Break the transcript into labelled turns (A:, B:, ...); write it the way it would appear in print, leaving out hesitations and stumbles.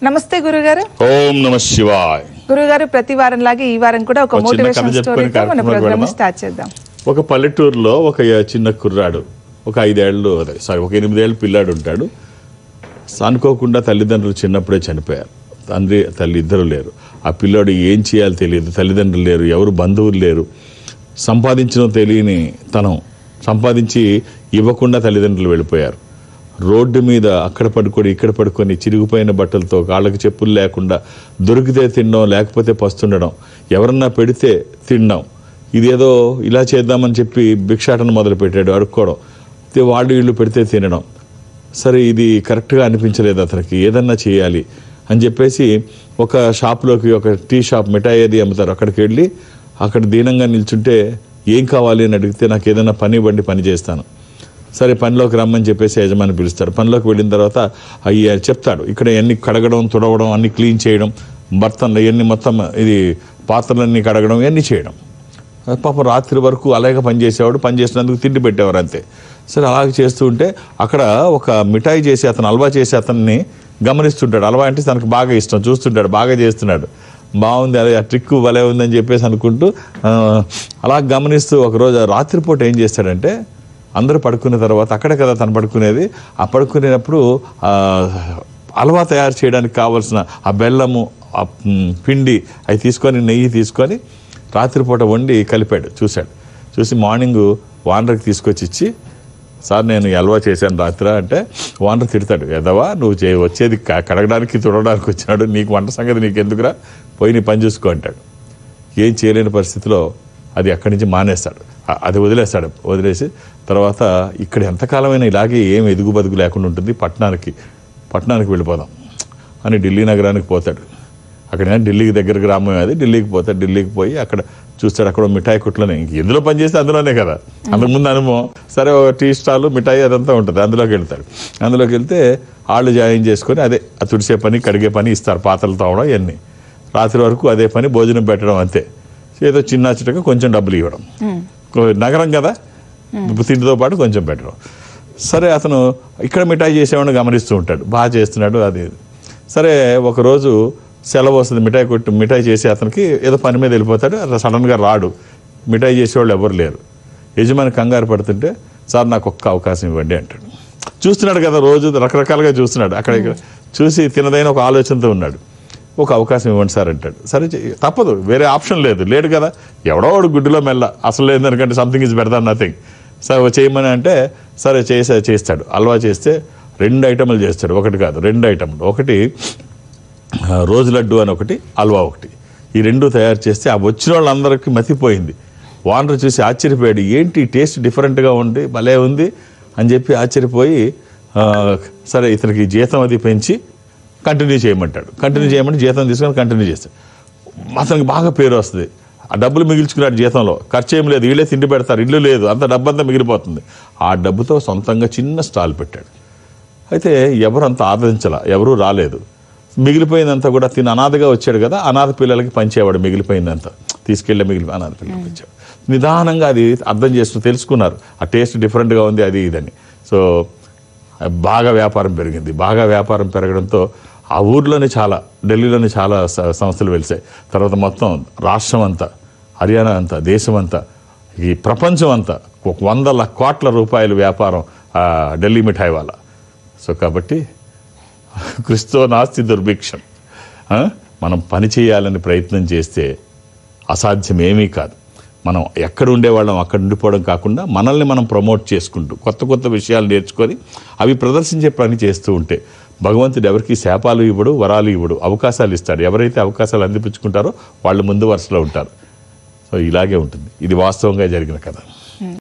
A: నమస్తే గురుగారు.
B: ఓం నమః శివాయ.
A: గురుగారు, ప్రతి వారం లాగే ఈ వారం కూడా ఒక మోటివేషన్ స్టోరీతో మన ప్రోగ్రామ్ స్టార్ట్ చేద్దాం.
B: ఒక పల్లెటూరులో ఒక చిన్న కుర్రాడు, ఒక 8 ఏళ్ళు ఒక 8 ఏళ్ళ పిల్లాడు ఉంటాడు. అనుకోకుండా తల్లిదండ్రులు చిన్నప్పుడే చనిపోయారు. తండ్రి తల్లి ఇద్దరు లేరు. ఆ పిల్లాడు ఏం చేయాలో తెలియదు. తల్లిదండ్రులు లేరు, ఎవరు బంధువులు లేరు. సంపాదించడం తెలియని తనం, సంపాదించి ఇవ్వకుండా తల్లిదండ్రులు వెళ్ళిపోయారు. రోడ్డు మీద అక్కడ పడుకొని ఇక్కడ పడుకొని చిరిగిపోయిన బట్టలతో, కాళ్ళకి చెప్పులు లేకుండా, దొరికితే తినడం లేకపోతే పస్తుండడం, ఎవరన్నా పెడితే తినడం, ఇదేదో ఇలా చేద్దామని చెప్పి భిక్షాటన మొదలుపెట్టాడు, అడుక్కోవడం, వాళ్ళు వీళ్ళు పెడితే తినడం. సరే ఇది కరెక్ట్గా అనిపించలేదు అతనికి, ఏదన్నా చేయాలి అని చెప్పేసి ఒక షాప్లోకి, ఒక టీ షాప్, మిఠాయి అది అమ్ముతారు, అక్కడికి వెళ్ళి అక్కడ దీనంగా నిల్చుంటే ఏం కావాలి అని అడిగితే నాకు ఏదైనా పని ఇవ్వండి, పని చేస్తాను. సరే పనిలోకి రమ్మని చెప్పేసి యజమాని పిలుస్తాడు. పనిలోకి వెళ్ళిన తర్వాత అయ్యి చెప్తాడు, ఇక్కడ ఎన్ని కడగడం, తుడవడం, అన్ని క్లీన్ చేయడం, బర్తన్లు ఇవన్నీ మొత్తం ఇది పాత్రలన్నీ కడగడం, ఇవన్నీ చేయడం. పాపం రాత్రి వరకు అలాగే పనిచేసేవాడు. పని చేసినందుకు తిండి పెట్టేవారు అంతే. సరే అలాగే చేస్తూ ఉంటే అక్కడ ఒక మిఠాయి చేసి అతను, హల్వా చేసి అతన్ని గమనిస్తుంటాడు. హల్వా అంటే తనకు బాగా ఇష్టం, చూస్తుంటాడు, బాగా చేస్తున్నాడు, బాగుంది, అదే ఆ ట్రిక్ భలే ఉందని చెప్పేసి అనుకుంటూ అలా గమనిస్తూ ఒకరోజు రాత్రిపూట ఏం చేస్తాడంటే, అందరూ పడుకున్న తర్వాత, అక్కడే కదా తను పడుకునేది, ఆ పడుకునేటప్పుడు హల్వా తయారు చేయడానికి కావాల్సిన ఆ బెల్లము, ఆ పిండి అవి తీసుకొని, నెయ్యి తీసుకొని రాత్రిపూట వండి కలిపాడు. చూసి మార్నింగ్ వానర్కి తీసుకొచ్చి ఇచ్చి, సార్ నేను హల్వా చేశాను రాత్రి అంటే, వానర్ తిడతాడు, ఎదవా నువ్వు వచ్చేది కడగడానికి తుడవడానికి వచ్చినాడు, నీకు వంట సంగతి నీకు ఎందుకురా, పోయి నీ పని చూసుకో అంటాడు. ఏం చేయలేని పరిస్థితిలో అది అక్కడి నుంచి మానేస్తాడు, అది వదిలేసి తర్వాత ఇక్కడ ఎంతకాలమైనా ఇలాగే ఏం ఎదుగు బదుగు లేకుండా ఉంటుంది, పట్టణానికి వెళ్ళిపోదాం అని ఢిల్లీ నగరానికి పోతాడు. అక్కడ ఢిల్లీకి దగ్గర గ్రామం అది, ఢిల్లీకి పోతాడు. ఢిల్లీకి పోయి అక్కడ చూస్తాడు, అక్కడ మిఠాయి కొట్లోనే, ఇంక ఎందులో పని చేస్తే అందులోనే కదా, అంతకుముందు అనుభవం. సరే ఒక టీ స్టాల్, మిఠాయి అదంతా ఉంటుంది, అందులోకి వెళ్తాడు. అందులోకి వెళ్తే వాళ్ళు జాయిన్ చేసుకొని అదే తుడిసే పని, కడిగే పని ఇస్తారు, పాత్రలు తవ్వడం ఇవన్నీ. రాత్రి వరకు అదే పని, భోజనం పెట్టడం అంతే. ఏదో చిన్న చిటగా కొంచెం డబ్బులు ఇవ్వడం, నగరం కదా, తిండితో పాటు కొంచెం పెట్టడం. సరే అతను ఇక్కడ మిఠాయి చేసేవాడిని గమనిస్తూ ఉంటాడు, బాగా చేస్తున్నాడు అది. సరే ఒకరోజు సెలవు వస్తుంది, మిఠాయి చేసి అతనికి ఏదో పని మీద వెళ్ళిపోతాడు. సడన్గా రాడు, మిఠాయి చేసేవాళ్ళు ఎవరు లేరు. యజమాని కంగారు పడుతుంటే, సార్ నాకు ఒక్క అవకాశం ఇవ్వండి అంటాడు. చూస్తున్నాడు కదా, రోజు రకరకాలుగా చూస్తున్నాడు, అక్కడ చూసి తినదైన ఒక ఆలోచనతో ఉన్నాడు. ఒక అవకాశం ఇవ్వండి సార్ అంటాడు. సరే తప్పదు, వేరే ఆప్షన్ లేడు కదా, ఎవడో వాడు గుడ్డిలో మెల్ల, అసలు లేదనుకంటే something is better than nothing. సరే చేయమని అంటే సరే చేస్తాడు. హల్వా చేస్తే 2 ఐటమ్లు చేస్తాడు, ఒకటి కాదు 2 ఐటమ్లు. ఒకటి రోజు లడ్డు అని, ఒకటి హల్వా ఒకటి. ఈ 2 తయారు చేస్తే ఆ వచ్చిన వాళ్ళందరికీ మతిపోయింది. వానర్ చూసి ఆశ్చర్యపోయాడు, ఏంటి టేస్ట్ డిఫరెంట్గా ఉంది, భలే ఉంది అని చెప్పి ఆశ్చర్యపోయి, సరే ఇతనికి జీతం అది పెంచి కంటిన్యూ చేయమంటాడు. జీతం తీసుకొని కంటిన్యూ చేస్తాడు. అతనికి బాగా పేరు వస్తుంది. ఆ డబ్బులు మిగిల్చుకున్నాడు, జీతంలో ఖర్చు ఏం లేదు, వీళ్ళే తిండి పెడతారు, ఇల్లు లేదు, అంత డబ్బంతా మిగిలిపోతుంది. ఆ డబ్బుతో సొంతంగా చిన్న స్టాల్ పెట్టాడు. అయితే ఎవరు అంత ఆదరించాల, ఎవరూ రాలేదు. మిగిలిపోయిందంతా కూడా అనాథగా వచ్చాడు కదా, అనాథ పిల్లలకి పంచేవాడు. మిగిలిపోయిందంతా తీసుకెళ్ళి అనాథ పిల్లలకి పంచేవాడు. నిదానంగా అది అర్థం చేస్తూ తెలుసుకున్నారు, ఆ టేస్ట్ డిఫరెంట్గా ఉంది అది ఇదని. సో బాగా వ్యాపారం పెరిగింది. బాగా వ్యాపారం పెరగడంతో ఆ ఊర్లోనే ఢిల్లీలోనే చాలా సంస్థలు వెలిసాయి. తర్వాత మొత్తం రాష్ట్రం అంతా, హర్యానా అంతా, దేశం అంతా, ఈ ప్రపంచం అంతా 100 కోట్ల రూపాయల వ్యాపారం ఢిల్లీ మిఠాయి వాళ్ళ. సో కాబట్టి క్రిస్తో నాస్తి దుర్భిక్షం. మనం పని చేయాలని ప్రయత్నం చేస్తే అసాధ్యం ఏమీ కాదు. మనం ఎక్కడ ఉండేవాళ్ళం అక్కడ ఉండిపోవడం కాకుండా, మనల్ని మనం ప్రమోట్ చేసుకుంటూ కొత్త విషయాలు నేర్చుకొని అవి ప్రదర్శించే పని చేస్తూ ఉంటే భగవంతుడు ఎవరికి శాపాలు ఇవ్వడు, వరాలు ఇవ్వడు, అవకాశాలు ఇస్తాడు. ఎవరైతే అవకాశాలు అందిపుచ్చుకుంటారో వాళ్ళు ముందు వరుసలో ఉంటారు. సో ఇలాగే ఉంటుంది. ఇది వాస్తవంగా జరిగిన కథ.